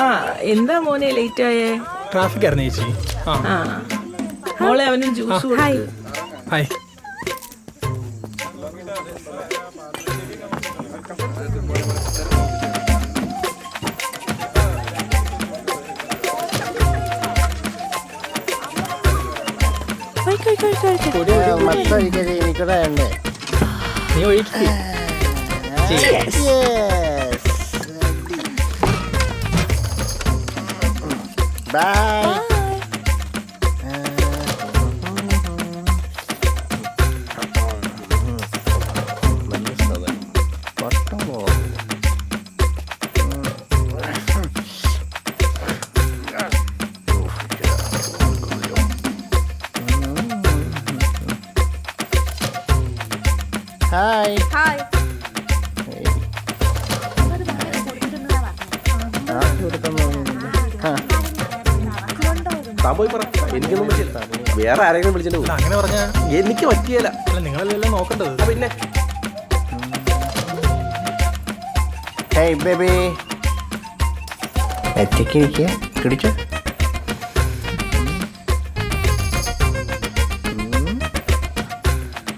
ആ എന്താ മോനെ ലേറ്റ് ആയേ? ട്രാഫിക് ആയിരുന്നു ചേച്ചി. ആ മോളെ അവന് ജ്യൂസ് കൊടുക്ക്. ഹായ്. നീ ഒഴിക്ക്. Bye. Hi. Hi. താൻ പോയി പറ, എനിക്കൊന്നും പറ്റില്ല. വേറെ ആരെങ്കിലും വിളിച്ചിട്ട് പോകും. അങ്ങനെ പറഞ്ഞാ എനിക്ക് പറ്റിയല്ല. അല്ല, നിങ്ങളല്ലേ നോക്കേണ്ടത്. പിന്നെ Hey baby. എത്തിക്കിരിക്കുക കുടിച്ചോ.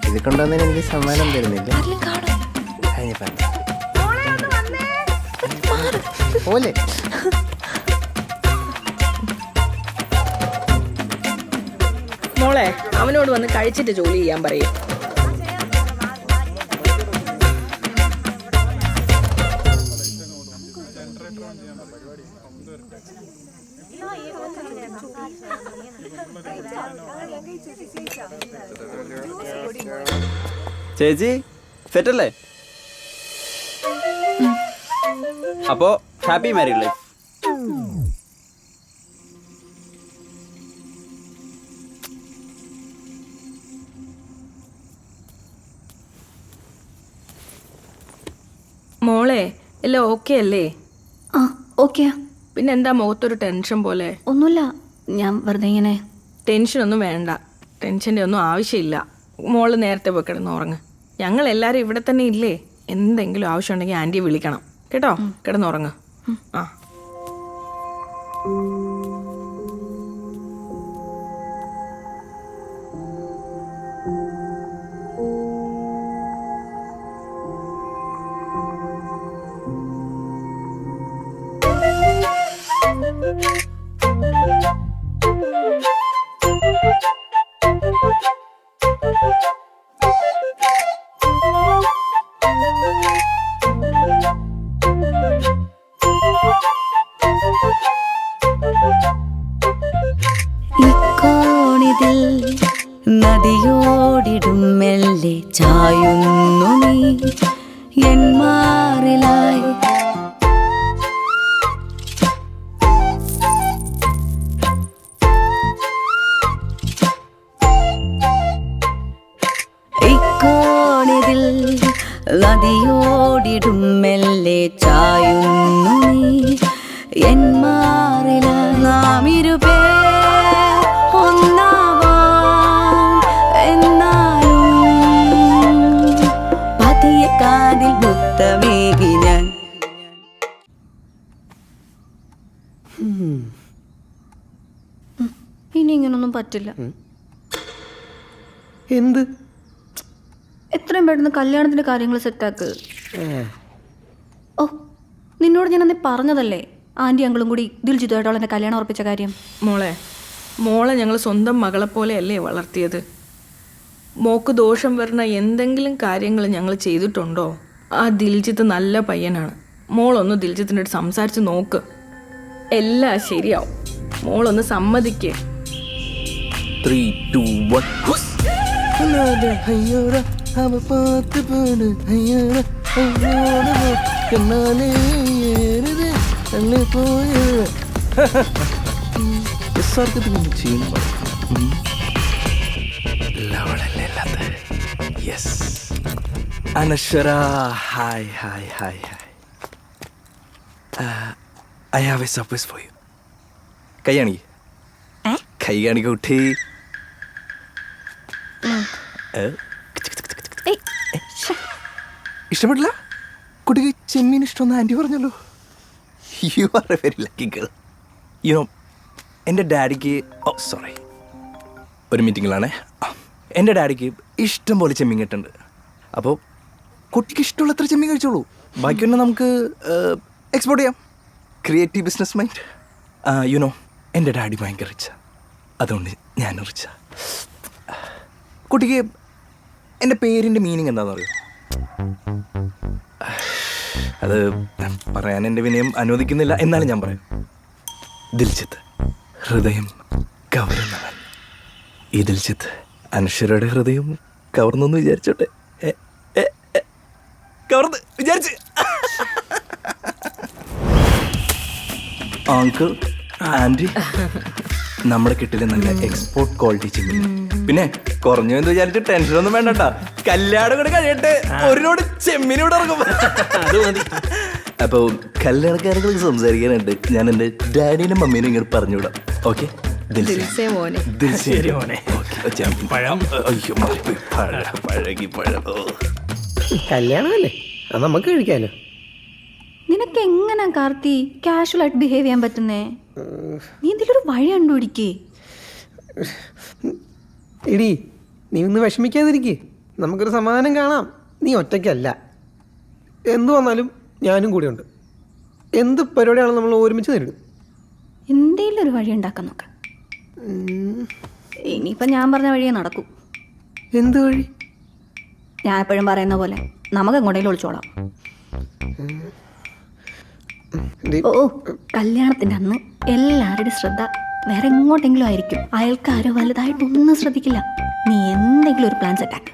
ഇത് കൊണ്ടുവന്നതിന് എനിക്ക് സമ്മാനം തരുന്നില്ല. പോലെ മോളെ അവനോട് വന്ന് കഴിച്ചിട്ട് ജോലി ചെയ്യാൻ പറയും. ചേച്ചി സെറ്റല്ലേ? അപ്പോ ഹാപ്പി മാരീഡ് ലൈഫ്. മോളെ എല്ലാം ഓക്കെ അല്ലേ? ആ ഓക്കെയാ. പിന്നെ എന്താ മുഖത്തൊരു ടെൻഷൻ പോലെ? ഒന്നുമില്ല, ഞാൻ വെറുതെ ഇങ്ങനെ. ടെൻഷനൊന്നും വേണ്ട, ടെൻഷൻ്റെ ഒന്നും ആവശ്യമില്ല. മോള് നേരത്തെ പോയി കിടന്നുറങ്ങ്. ഞങ്ങൾ എല്ലാവരും ഇവിടെ തന്നെ ഇല്ലേ? എന്തെങ്കിലും ആവശ്യമുണ്ടെങ്കിൽ ആൻറ്റിയെ വിളിക്കണം കേട്ടോ. കിടന്നുറങ്ങ്. ആ ഇക്കോണിതിൽ നദിയോടിടും മെല്ലെ ചായുന്നു നീ എൻ മാറിലായി. ഇക്കോണിതിൽ നദിയോടിടും മെല്ലെ ചായുന്നു നീ എൻ മാറിലായി. നാം ഇരുപേ കാതിൽ മുത്തമേകി ഞാൻ. ഇനി ഇങ്ങനൊന്നും പറ്റില്ല. എന്ത്? എത്രയും പെട്ടെന്ന് കല്യാണത്തിന്റെ കാര്യങ്ങൾ സെറ്റാക്ക്. ഓ, നിന്നോട് ഞാൻ അന്നേ പറഞ്ഞതല്ലേ ആന്റി അങ്കിളും കൂടി ദിൽജിത്തുമായിട്ടുള്ള എന്റെ കല്യാണം ഉറപ്പിച്ച കാര്യം. മോളെ ഞങ്ങൾ സ്വന്തം മകളെ പോലെയല്ലേ വളർത്തിയത്. മോക്ക് ദോഷം വരുന്ന എന്തെങ്കിലും കാര്യങ്ങൾ ഞങ്ങൾ ചെയ്തിട്ടുണ്ടോ? ആ ദിൽജിത്ത് നല്ല പയ്യനാണ്. മോളൊന്ന് ദിൽജിത്തിൻ്റെ അടുത്ത് സംസാരിച്ച് നോക്ക്, എല്ലാം ശരിയാവും. മോളൊന്ന് സമ്മതിക്ക്. 3, 2, 1. Anaswara, hi hi hi hi. I have a surprise for you. കൈ കാണിക്ക്. കൈ കാണിക്ക കുട്ടി. ഇഷ്ടപ്പെട്ടില്ല? കുട്ടിക്ക് ചെമ്മീൻ ഇഷ്ടമെന്ന് ആൻറ്റി പറഞ്ഞല്ലോ. You are A very lucky girl. You know, എൻ്റെ ഡാഡിക്ക് സോറി ഒരു മീറ്റിങ്ങിലാണേ. എൻ്റെ ഡാഡിക്ക് ഇഷ്ടം പോലെ ചെമ്മീൻ കിട്ടുന്നുണ്ട്. അപ്പോൾ കുട്ടിക്ക് ഇഷ്ടമുള്ളത്ര ചെമ്മീൻ കഴിച്ചോളൂ. ബാക്കി തന്നെ നമുക്ക് എക്സ്പോർട്ട് ചെയ്യാം. Creative business mind. You know, എൻ്റെ ഡാഡി ഭയങ്കര റിച്ച, അതുകൊണ്ട് ഞാൻ റിച്ച. കുട്ടിക്ക് എൻ്റെ പേരിൻ്റെ മീനിങ് എന്താണെന്ന് അറിയോ? അത് പറയാൻ എൻ്റെ വിനയം അനുവദിക്കുന്നില്ല, എന്നാലും ഞാൻ പറയാം. ദിൽജിത്ത്, ഹൃദയം കവരുന്നവൻ. ഈ ദിൽജിത്ത് അനശ്വരയുടെ ഹൃദയം കവർന്നു വിചാരിച്ചോട്ടെ. കവർന്ന് വിചാരിച്ച്. അങ്കിൾ, ആൻറ്റി, നമ്മുടെ കിട്ടില് നല്ല എക്സ്പോർട്ട് ക്വാളിറ്റി ചെമ്മീൻ. പിന്നെ കുറഞ്ഞു എന്ന് വിചാരിച്ച് ടെൻഷനൊന്നും വേണ്ടട്ടാ. കല്യാണം കൂടെ കഴിയട്ടെ, ഒരുപാട് ചെമ്മീൻ ഇവിടെ ഇറങ്ങും. അത് മതി. അപ്പോൾ കല്യാണക്കാരങ്ങൾക്ക് സംസാരിക്കാനുണ്ട്. ഞാൻ എൻ്റെ ഡാഡിനും മമ്മീനും ഇങ്ങോട്ട് പറഞ്ഞുവിടാം. ഓക്കെ? ദിൽസേ മോനെ. ശരി മോനെ. പഴം. അയ്യോ മാറിപ്പോയി. പഴകി പഴം. കല്യാണമല്ലേ, അത് നമുക്ക് കഴിക്കാമല്ലോ. നിനക്ക് എങ്ങനാ കാർത്തി കാഷ്വൽ ആയിട്ട് ബിഹേവ് ചെയ്യാൻ പറ്റുന്നേ? നീ എന്തെങ്കിലും ഒരു വഴി കണ്ടുപിടിക്കേ. എടി, നീ ഒന്ന് വിഷമിക്കാതിരിക്കേ, നമുക്കൊരു സമാധാനം കാണാം. നീ ഒറ്റയ്ക്കല്ല, എന്തു വന്നാലും ഞാനും കൂടെയുണ്ട്. എന്ത് പരിപാടിയാണെങ്കിലും നമ്മൾ ഒരുമിച്ച് നേരിടും. എന്തെങ്കിലും ഒരു വഴി ഉണ്ടാക്കാൻ നോക്കാം. ഇനിയിപ്പം ഞാൻ പറഞ്ഞ വഴിയേ നടക്കൂ. എന്ത് വഴി? ഞാൻ എപ്പോഴും പറയുന്ന പോലെ നമുക്ക് എങ്ങോട്ടേലും ഒളിച്ചോളാം. ഓ, കല്യാണത്തിൻ്റെ അന്ന് എല്ലാവരുടെയും ശ്രദ്ധ വേറെ എങ്ങോട്ടെങ്കിലും ആയിരിക്കും. അയൽക്കാരോ വലുതായിട്ടൊന്നും ശ്രദ്ധിക്കില്ല. നീ എന്തെങ്കിലും ഒരു പ്ലാൻ സെറ്റാക്ക്.